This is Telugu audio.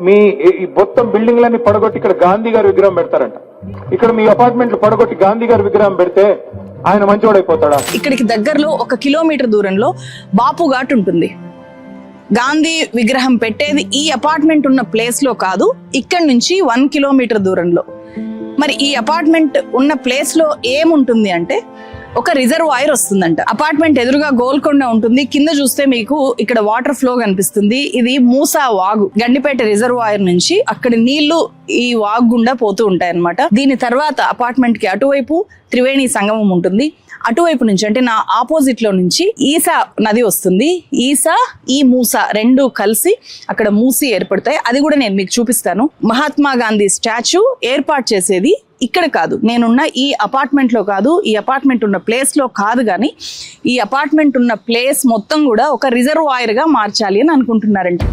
మీ మొత్తం బిల్డింగ్లన్నీ పడగొట్టి ఇక్కడ గాంధీ గారి విగ్రహం పెడతారంట. ఇక్కడ మీ అపార్ట్మెంట్లు పడగొట్టి గాంధీ గారి విగ్రహం పెడితే ఆయన మంచోడైపోతాడా? ఇక్కడికి దగ్గరలో 1 కిలోమీటర్ దూరంలో బాపు ఘాట్ ఉంటుంది. గాంధీ విగ్రహం పెట్టేది ఈ అపార్ట్మెంట్ ఉన్న ప్లేస్ లో కాదు, ఇక్కడ నుంచి 1 కిలోమీటర్ దూరంలో. మరి ఈ అపార్ట్మెంట్ ఉన్న ప్లేస్ లో ఏముంటుంది అంటే ఒక రిజర్వాయర్ వస్తుందంట. అపార్ట్మెంట్ ఎదురుగా గోల్కొండ ఉంటుంది, కింద చూస్తే మీకు ఇక్కడ వాటర్ ఫ్లో కనిపిస్తుంది. ఇది మూసా వాగు, గండిపేట రిజర్వాయర్ నుంచి అక్కడ నీళ్లు ఈ వాగు గుండా పోతూ ఉంటాయి అన్నమాట. దీని తర్వాత అపార్ట్మెంట్ కి అటువైపు త్రివేణి సంగమం ఉంటుంది. అటువైపు నుంచి అంటే నా ఆపోజిట్ లో నుంచి ఈసా నది వస్తుంది. ఈసా ఈ మూసా రెండు కలిసి అక్కడ మూసి ఏర్పడతాయి. అది కూడా నేను మీకు చూపిస్తాను. మహాత్మా గాంధీ స్టాచ్యూ ఏర్పాటు చేసేది ఇక్కడ కాదు, నేనున్న ఈ అపార్ట్మెంట్ లో కాదు, ఈ అపార్ట్మెంట్ ఉన్న ప్లేస్ లో కాదు, కానీ ఈ అపార్ట్మెంట్ ఉన్న ప్లేస్ మొత్తం కూడా ఒక రిజర్వాయర్ గా మార్చాలి అని అనుకుంటున్నారంట.